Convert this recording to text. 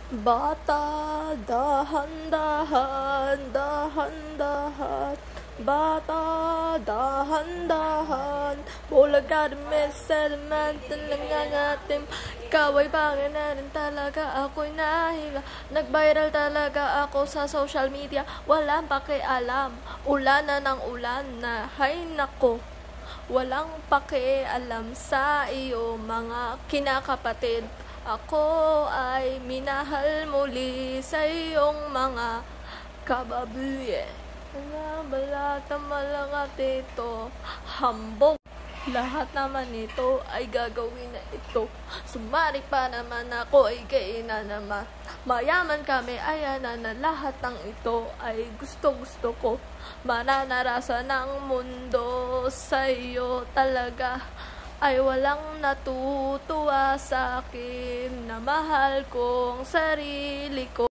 Bata, dahan-dahan, dahan-dahan. Bata, dahan-dahan. Bulaga rin may sedimento lang ating. Ikaw ay bagay na rin talaga, ako'y nahiga. Nag-viral talaga ako sa social media. Walang pakialam, ulan na ng ulan na. Hay nako, walang pakialam sa iyo mga kinakapatid. Ako ay minahal muli sa iyong mga kababuye. Mga balata malangat ito, hambog. Lahat naman ito ay gagawin na ito. Sumari pa naman ako ay kaina naman. Mayaman kami, ayan na lahat ng ito ay gusto ko. Mananarasan ng mundo sa iyo talaga ay walang natutuwa sa akin na mahal kong sarili ko.